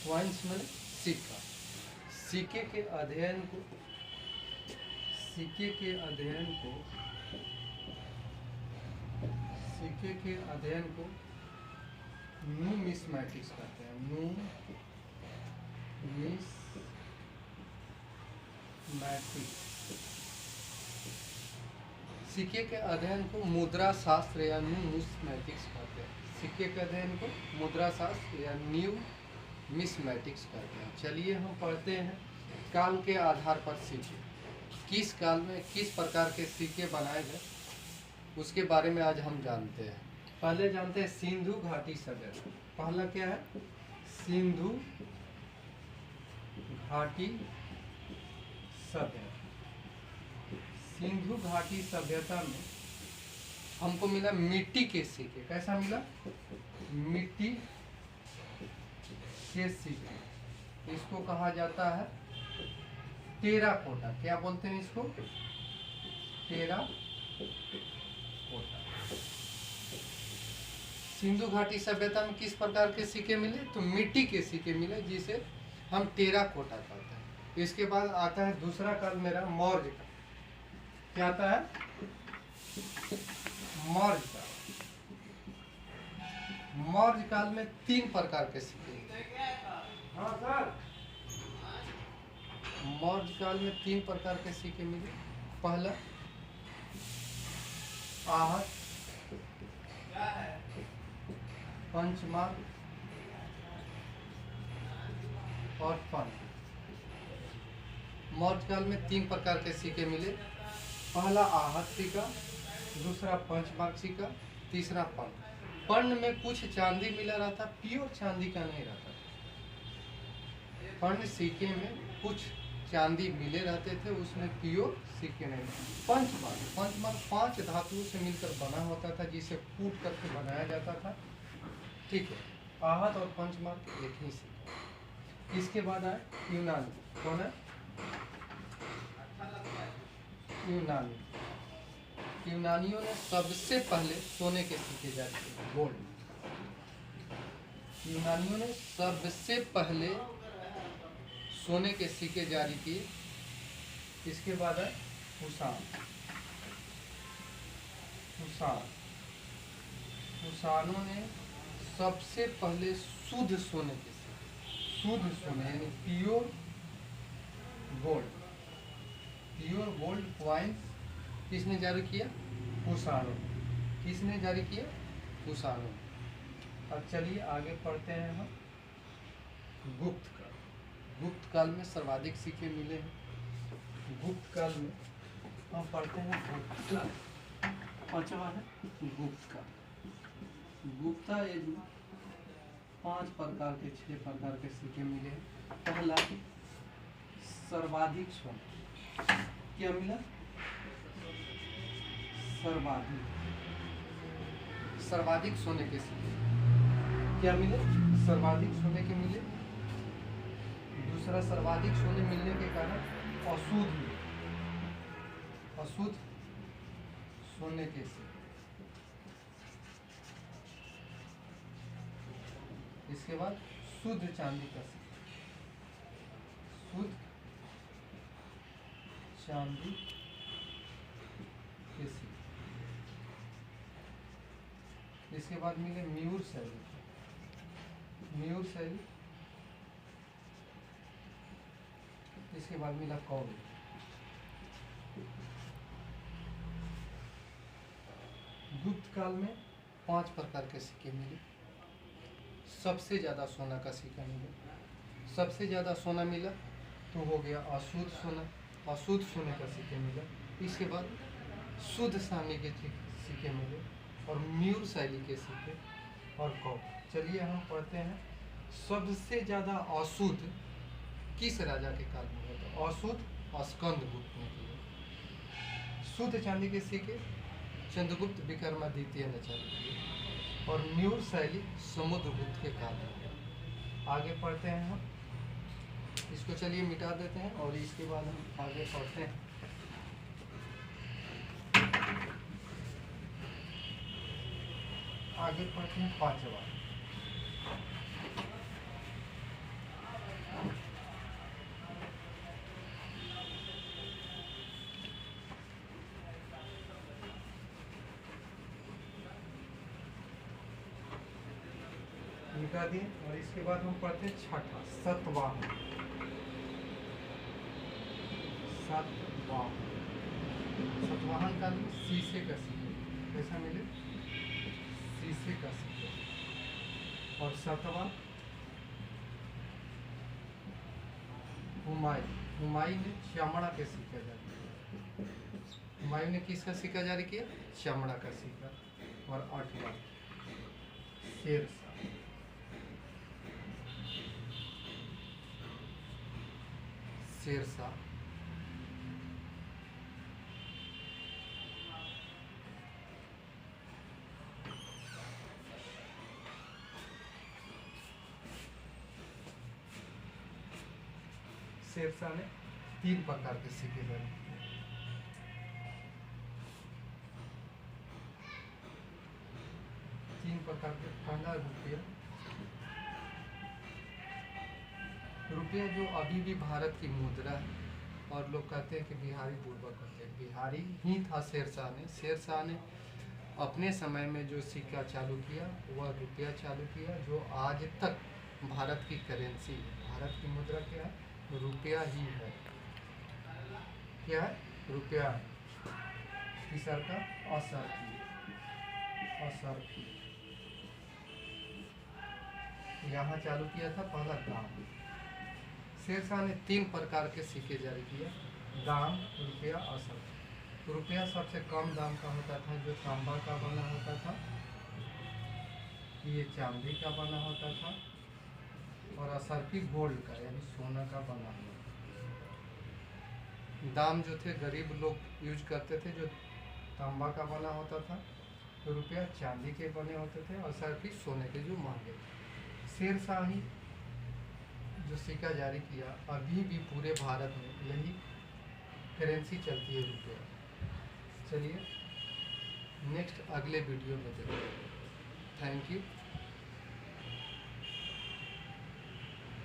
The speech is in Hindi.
कॉइन्स मैंने सिक्का। सिक्के के अध्ययन को सिक्के के अध्ययन को सिक्के के अध्ययन को न्यूमिस्मैटिक्स कहते हैं। न्यूमिस्मैटिक्स। सिक्के के अध्ययन को मुद्रा शास्त्र या न्यूमिस्मैटिक्स कहते हैं। सिक्के के अध्ययन को मुद्रा शास्त्र या न्यूमिस्मैटिक्स कहते हैं। चलिए हम पढ़ते हैं काल के आधार पर सिक्के। किस काल में किस प्रकार के सिक्के बनाए गए उसके बारे में आज हम जानते हैं। पहले जानते हैं सिंधु घाटी सभ्यता। पहला क्या है? सिंधु घाटी सभ्यता। सिंधु घाटी सभ्यता में हमको मिला मिट्टी के सिक्के। कैसा मिला? मिट्टी के सिक्के। इसको कहा जाता है टेराकोटा। क्या बोलते हैं इसको? टेराकोटा। सिंधु घाटी सभ्यता में किस प्रकार के सिक्के मिले? तो मिट्टी के सिक्के मिले जिसे हम टेराकोटा कहते हैं। इसके बाद आता है दूसरा काल मेरा मौर्य काल। क्या आता है? मौर्य काल। मौर्य काल में 3 प्रकार के सिक्के मिले। हाँ सर। मौर्य काल में 3 प्रकार के सिक्के मिले। पहला आहत, पंचमार्क और फन। मौर्य काल में 3 प्रकार के सिक्के मिले। पहला आहत सिक्का, दूसरा पंचमार्क सिक्का, तीसरा पर्ण। पर्ण में कुछ चांदी मिला रहता, प्योर चांदी का नहीं रहता। पर्ण सिक्के में कुछ चांदी मिले रहते थे, उसमें प्योर सिक्के नहीं। पंचमार्क 5 धातुओं से मिलकर बना होता था जिसे कूट करके बनाया जाता था। ठीक है। आहत और पंचमार्क एक ही सिक्का। इसके बाद आए यूनानी। कौन है? यूनानी। यूनानियों ने सबसे पहले सोने के सिक्के जारी किए, गोल्ड। यूनानियों ने सबसे पहले सोने के सिक्के जारी किए। इसके बाद है कुषाण। कुषाणों ने सबसे पहले शुद्ध सोने के सिक्के, शुद्ध सोने यानी प्योर गोल्ड कॉइन्स किसने जारी किया? कुषाणों। किसने जारी किया? कुषाणों। अब चलिए आगे पढ़ते हैं हम गुप्त काल। गुप्त काल में सर्वाधिक सिक्के मिले हैं। गुप्त काल में हम पढ़ते हैं गुप्त काल। पांचवा है गुप्त काल। गुप्ता एज में 5 प्रकार के 6 प्रकार के सिक्के मिले हैं। पहला सर्वाधिक सोना। क्या मिला? सर्वाधिक सोने के सिक्के। क्या मिले? सर्वाधिक सोने के मिले। दूसरा, सर्वाधिक सोने मिलने के कारण अशुद्ध सोने के सिक्के। इसके बाद शुद्ध चांदी का सिक्का। शुद्ध चांदी के सिक्के। इसके बाद मिले मयूर शैली। इसके बाद मिला कौड़ी। गुप्त काल में 5 प्रकार के सिक्के मिले। सबसे ज़्यादा सोना का सिक्का मिला। सबसे ज़्यादा सोना मिला तो हो गया अशुद्ध सोना। अशुद्ध सोने का सिक्के मिला। इसके बाद शुद्ध चांदी के सिक्के मिले और मयूर शैली के सिक्के और कौड़ी। चलिए हम पढ़ते हैं सबसे ज़्यादा अशुद्ध किस राजा के काल में हुआ? तो अशुद्ध स्कंदगुप्त ने किया। शुद्ध चांदी के सिक्के चंद्रगुप्त विक्रमादित्य ने चालू किए और मयूर शैली समुद्रगुप्त के काल में। आगे पढ़ते हैं हम। इसको चलिए मिटा देते हैं और इसके बाद हम आगे पढ़ते हैं। आगे पढ़ते हैं 5वां। मिटा दिए। और इसके बाद हम पढ़ते हैं छठा सतवाहन। सतवाहन, सतवाहन का भी शीशे का सिक्का, कैसा मिले? शीशे का सिक्का। और सातवां हुमायूं, हुमायूं ने चमड़ा के सिक्का जारी किया। हुमायूं ने किसका सिक्का जारी किया? चमड़ा का सिक्का। और आठवां शेरशाह, शेरशाह। शेरशाह ने 3 प्रकार के सिक्के जारी किए। तीन प्रकार के। पहला रुपया, रुपया जो अभी भी भारत की मुद्रा है, और लोग कहते हैं कि बिहारी पूर्वक होते हैं, बिहारी ही था शेरशाह ने। शेरशाह ने अपने समय में जो सिक्का चालू किया वह रुपया चालू किया, जो आज तक भारत की करेंसी है। भारत की मुद्रा क्या है? रुपया ही है। क्या है? रुपया है। तीसरा का असरफी, असरफी यहाँ चालू किया था पहला दाम। शेरशाह ने 3 प्रकार के सिक्के जारी किए, दाम, रुपया, असरफी। रुपया सबसे कम दाम का होता था, जो तांबा का बना होता था, ये चांदी का बना होता था, और असरफी गोल्ड का यानी सोना का बना हुआ। दाम जो थे गरीब लोग यूज करते थे, जो तांबा का बना होता था। रुपया चांदी के बने होते थे, और असरफी सोने के जो महंगे। शेरशाही जो सिक्का जारी किया, अभी भी पूरे भारत में यही करेंसी चलती है, रुपया। चलिए नेक्स्ट अगले वीडियो में देखते हैं। Thank you.